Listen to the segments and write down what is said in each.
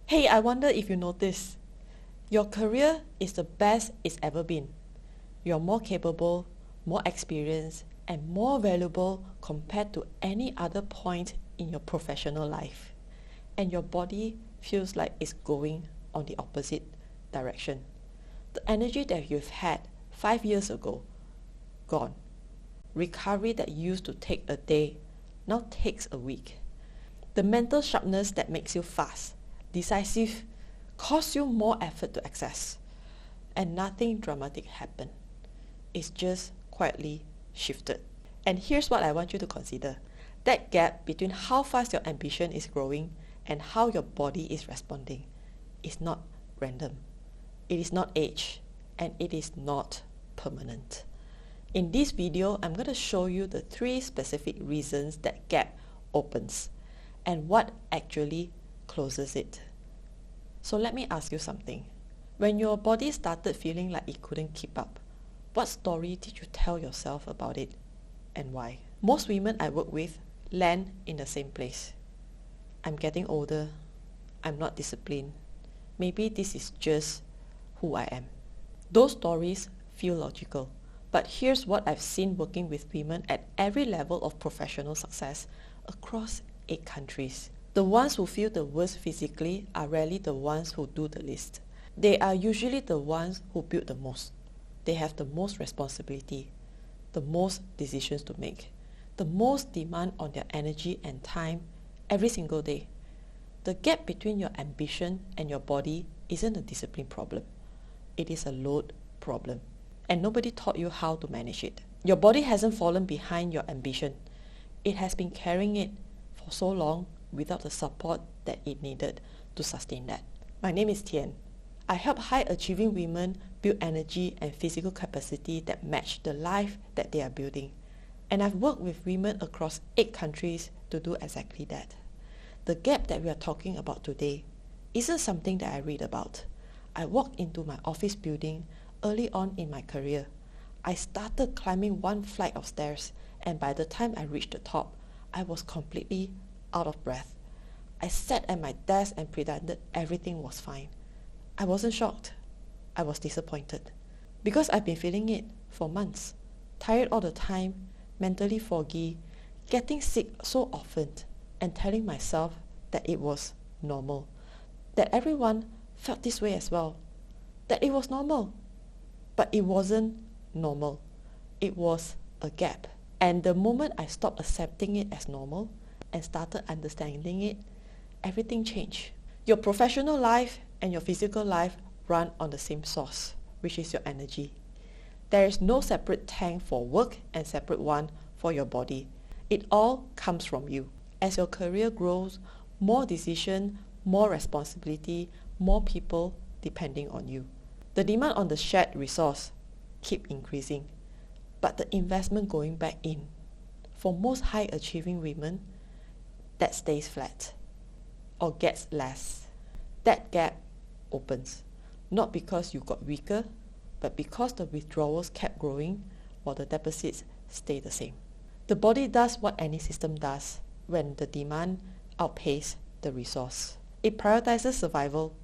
Hey, I wonder if you notice, your career is the best it's ever been. You're more capable, more experienced, and more valuable compared to any other point in your professional life. And your body feels like it's going on the opposite direction. The energy that you've had 5 years ago, gone. Recovery that used to take a day now takes a week. The mental sharpness that makes you fast, decisive, costs you more effort to access. And nothing dramatic happened. It's just quietly shifted. And here's what I want you to consider. That gap between how fast your ambition is growing and how your body is responding is not random. It is not age, and it is not permanent. In this video, I'm going to show you the 3 specific reasons that gap opens and what actually closes it. So let me ask you something. When your body started feeling like it couldn't keep up, what story did you tell yourself about it and why? Most women I work with land in the same place. I'm getting older. I'm not disciplined. Maybe this is just who I am. Those stories feel logical. But here's what I've seen working with women at every level of professional success across 8 countries. The ones who feel the worst physically are rarely the ones who do the least. They are usually the ones who build the most. They have the most responsibility, the most decisions to make, the most demand on their energy and time every single day. The gap between your ambition and your body isn't a discipline problem. It is a load problem. And nobody taught you how to manage it. Your body hasn't fallen behind your ambition. It has been carrying it for so long without the support that it needed to sustain that. My name is Tian. I help high-achieving women build energy and physical capacity that match the life that they are building. And I've worked with women across 8 countries to do exactly that. The gap that we are talking about today isn't something that I read about. I walked into my office building early on in my career. I started climbing 1 flight of stairs, and by the time I reached the top, I was completely out of breath. I sat at my desk and pretended everything was fine. I wasn't shocked. I was disappointed. Because I've been feeling it for months. Tired all the time, mentally foggy, getting sick so often, and telling myself that it was normal. That everyone felt this way as well. That it was normal. But it wasn't normal. It was a gap. And the moment I stopped accepting it as normal and started understanding it, everything changed. Your professional life and your physical life run on the same source, which is your energy. There is no separate tank for work and separate one for your body. It all comes from you. As your career grows, more decision, more responsibility, more people depending on you. The demand on the shared resource keep increasing, but the investment going back in, for most high-achieving women, that stays flat or gets less. That gap opens, not because you got weaker, but because the withdrawals kept growing while the deficits stay the same. The body does what any system does when the demand outpaces the resource. It prioritizes survival,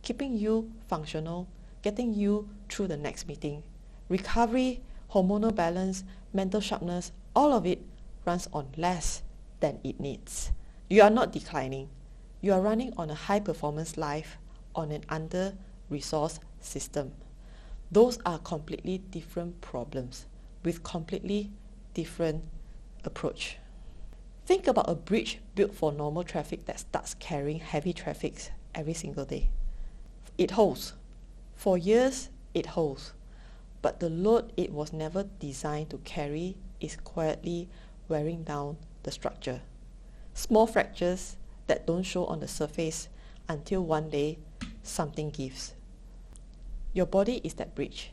keeping you functional, getting you through the next meeting. Recovery, hormonal balance, mental sharpness, all of it runs on less than it needs. You are not declining. You are running on a high-performance life on an under-resourced system. Those are completely different problems with completely different approach. Think about a bridge built for normal traffic that starts carrying heavy traffic every single day. It holds. For years, it holds. But the load it was never designed to carry is quietly wearing down the structure. Small fractures that don't show on the surface until one day something gives. Your body is that bridge.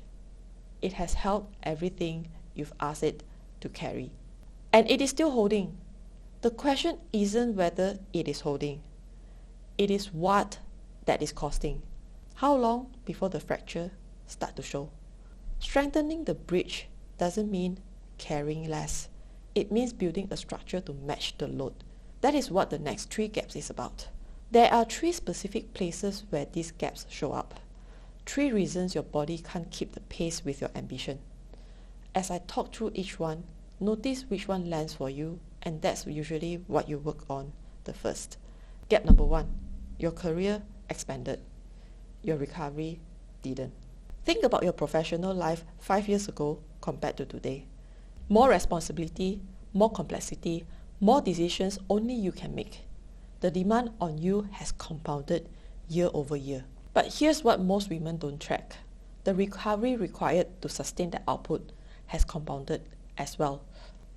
It has held everything you've asked it to carry. And it is still holding. The question isn't whether it is holding. It is what that is costing. How long before the fracture starts to show? Strengthening the bridge doesn't mean carrying less. It means building a structure to match the load. That is what the next 3 gaps is about. There are 3 specific places where these gaps show up. 3 reasons your body can't keep the pace with your ambition. As I talk through each one, notice which one lands for you, and that's usually what you work on the first. Gap number 1, your career expanded. Your recovery didn't. Think about your professional life 5 years ago compared to today. More responsibility, more complexity, more decisions only you can make. The demand on you has compounded year over year. But here's what most women don't track. The recovery required to sustain that output has compounded as well.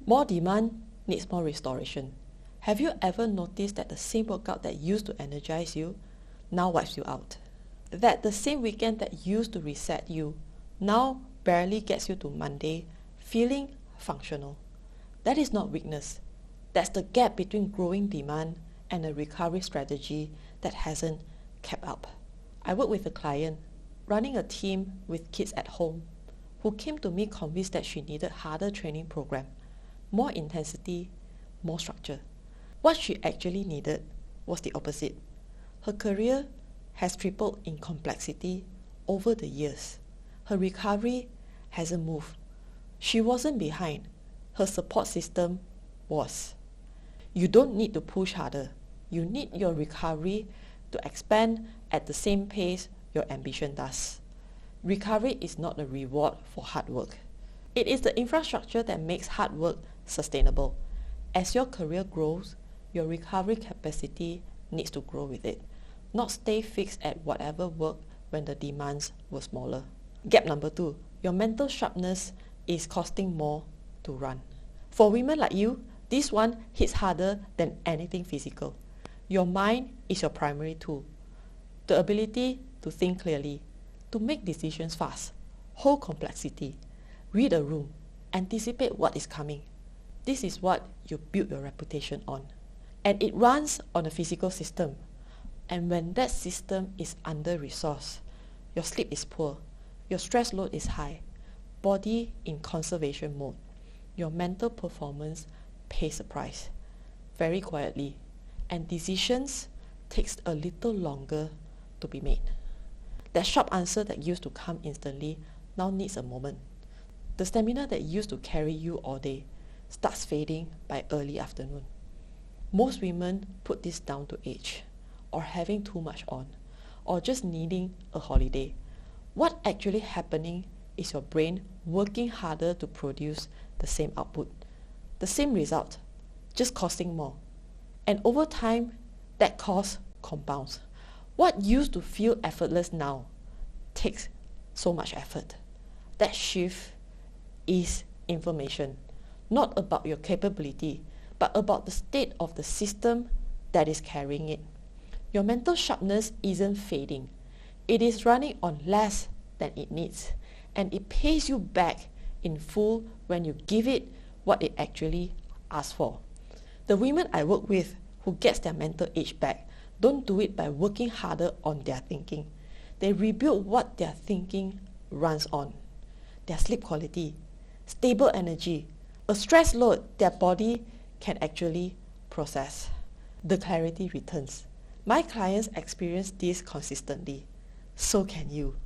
More demand needs more restoration. Have you ever noticed that the same workout that used to energize you now wipes you out? That the same weekend that used to reset you now barely gets you to Monday feeling functional? That is not weakness. That's the gap between growing demand and a recovery strategy that hasn't kept up. I work with a client running a team with kids at home who came to me convinced that she needed harder training program, more intensity, more structure. What she actually needed was the opposite. Her career has tripled in complexity over the years. Her recovery hasn't moved. She wasn't behind. Her support system was. You don't need to push harder. You need your recovery to expand at the same pace your ambition does. Recovery is not a reward for hard work. It is the infrastructure that makes hard work sustainable. As your career grows, your recovery capacity needs to grow with it, not stay fixed at whatever worked when the demands were smaller. Gap number 2, your mental sharpness is costing more to run. For women like you, this one hits harder than anything physical. Your mind is your primary tool. The ability to think clearly, to make decisions fast, hold complexity, read a room, anticipate what is coming. This is what you build your reputation on. And it runs on a physical system. And when that system is under-resourced, your sleep is poor, your stress load is high, body in conservation mode, your mental performance pays a price, very quietly, and decisions takes a little longer to be made. That sharp answer that used to come instantly now needs a moment. The stamina that used to carry you all day starts fading by early afternoon. Most women put this down to age, or having too much on, or just needing a holiday. What actually happening is your brain working harder to produce the same output, the same result, just costing more. And over time, that cost compounds. What used to feel effortless now takes so much effort. That shift is information, not about your capability, but about the state of the system that is carrying it. Your mental sharpness isn't fading. It is running on less than it needs, and it pays you back in full when you give it what it actually asks for. The women I work with who gets their mental age back don't do it by working harder on their thinking. They rebuild what their thinking runs on. Their sleep quality, stable energy, a stress load their body can actually process. The clarity returns. My clients experience this consistently. So can you.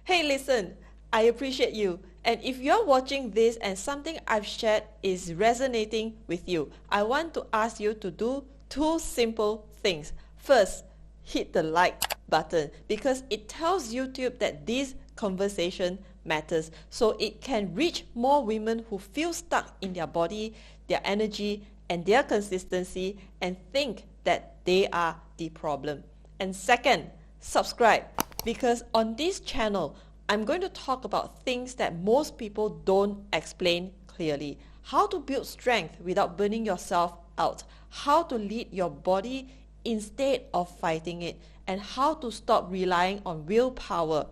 Hey, listen, I appreciate you. And if you're watching this and something I've shared is resonating with you, I want to ask you to do 2 simple things. First, hit the like button because it tells YouTube that this conversation matters, so it can reach more women who feel stuck in their body, their energy, and their consistency and think that they are the problem. And second, subscribe, because on this channel, I'm going to talk about things that most people don't explain clearly. How to build strength without burning yourself out. How to lead your body instead of fighting it. And how to stop relying on willpower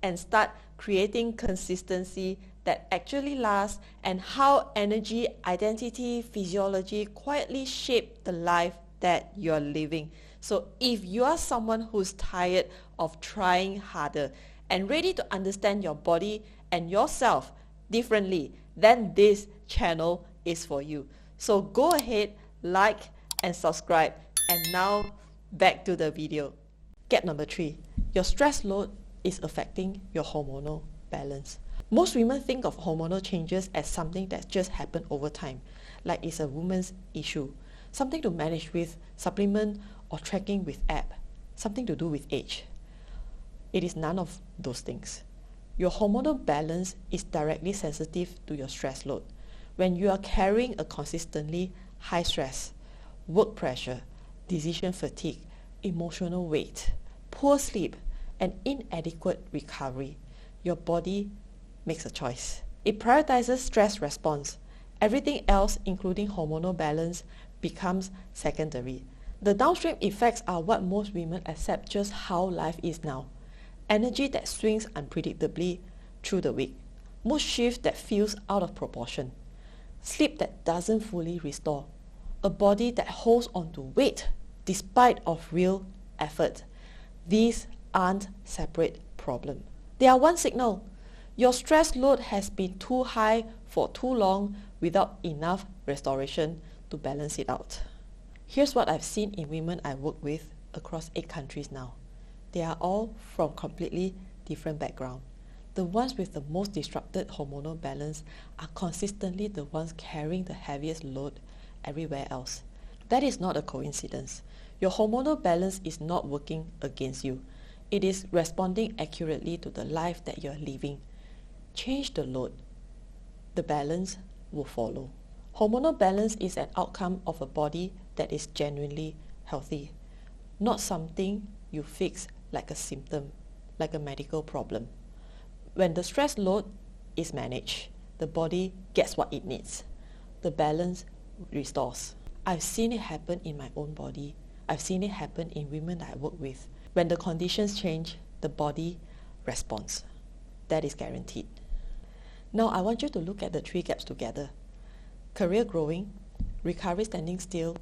and start creating consistency that actually lasts, and how energy, identity, physiology quietly shape the life that you're living. So if you are someone who's tired of trying harder and ready to understand your body and yourself differently, then this channel is for you. So go ahead, like and subscribe. And now back to the video. Gap number 3. Your stress load is affecting your hormonal balance. Most women think of hormonal changes as something that just happened over time, like it's a woman's issue, something to manage with supplement or tracking with app, something to do with age. It is none of those things. Your hormonal balance is directly sensitive to your stress load. When you are carrying a consistently high stress, work pressure, decision fatigue, emotional weight, poor sleep, and inadequate recovery, your body makes a choice. It prioritizes stress response. Everything else, including hormonal balance, becomes secondary. The downstream effects are what most women accept just how life is now. Energy that swings unpredictably through the week. Mood shift that feels out of proportion. Sleep that doesn't fully restore. A body that holds on to weight despite of real effort. These aren't separate problems. They are one signal. Your stress load has been too high for too long without enough restoration to balance it out. Here's what I've seen in women I work with across 8 countries now. They are all from completely different backgrounds. The ones with the most disrupted hormonal balance are consistently the ones carrying the heaviest load everywhere else. That is not a coincidence. Your hormonal balance is not working against you. It is responding accurately to the life that you're living. Change the load. The balance will follow. Hormonal balance is an outcome of a body that is genuinely healthy, not something you fix like a symptom, like a medical problem. When the stress load is managed, the body gets what it needs. The balance restores. I've seen it happen in my own body. I've seen it happen in women I work with. When the conditions change, the body responds. That is guaranteed. Now I want you to look at the 3 gaps together. Career growing, recovery standing still,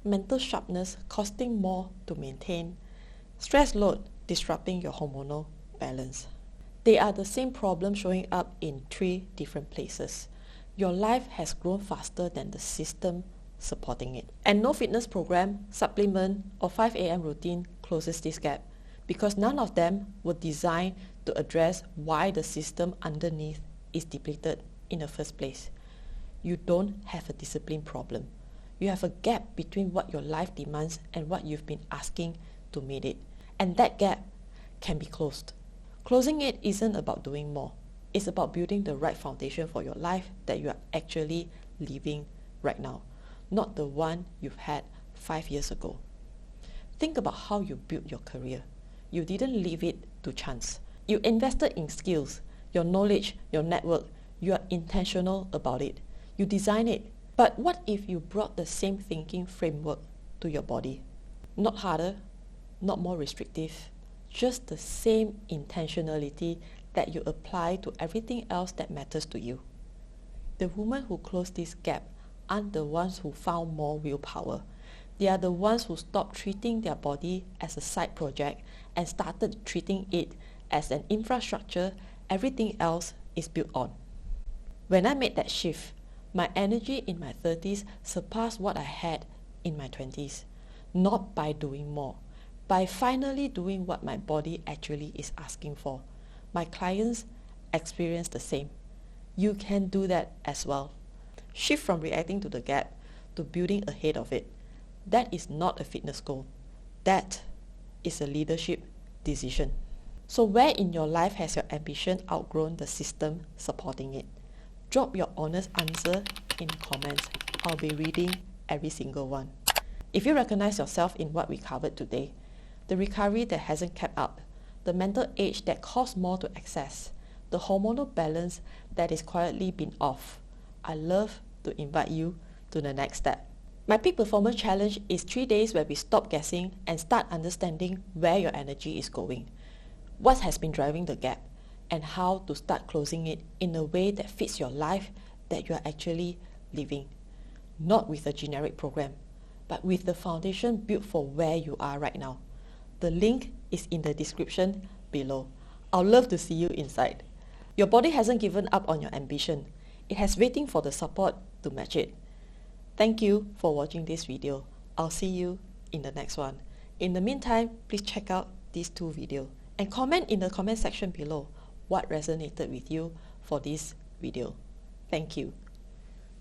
mental sharpness costing more to maintain, stress load disrupting your hormonal balance. They are the same problem showing up in 3 different places. Your life has grown faster than the system supporting it. And no fitness program, supplement, or 5 a.m. routine closes this gap, because none of them were designed to address why the system underneath is depleted in the first place. You don't have a discipline problem. You have a gap between what your life demands and what you've been asking to meet it. And that gap can be closed. Closing it isn't about doing more. It's about building the right foundation for your life that you are actually living right now, not the one you've had 5 years ago. Think about how you built your career. You didn't leave it to chance. You invested in skills, your knowledge, your network. You are intentional about it. You design it. But what if you brought the same thinking framework to your body? Not harder, not more restrictive, just the same intentionality that you apply to everything else that matters to you. The women who close this gap aren't the ones who found more willpower. They are the ones who stopped treating their body as a side project and started treating it as an infrastructure everything else is built on. When I made that shift, my energy in my 30s surpassed what I had in my 20s. Not by doing more, by finally doing what my body actually is asking for. My clients experience the same. You can do that as well. Shift from reacting to the gap to building ahead of it. That is not a fitness goal. That is a leadership decision. So where in your life has your ambition outgrown the system supporting it? Drop your honest answer in the comments. I'll be reading every single one. If you recognize yourself in what we covered today, the recovery that hasn't kept up, the mental age that costs more to access, the hormonal balance that is quietly been off, I love to invite you to the next step. My Peak Performance Challenge is 3 days where we stop guessing and start understanding where your energy is going, what has been driving the gap, and how to start closing it in a way that fits your life that you are actually living. Not with a generic program, but with the foundation built for where you are right now. The link is in the description below. I'll love to see you inside. Your body hasn't given up on your ambition. It has waiting for the support to match it. Thank you for watching this video. I'll see you in the next one. In the meantime, please check out these 2 videos and comment in the comment section below what resonated with you for this video. Thank you.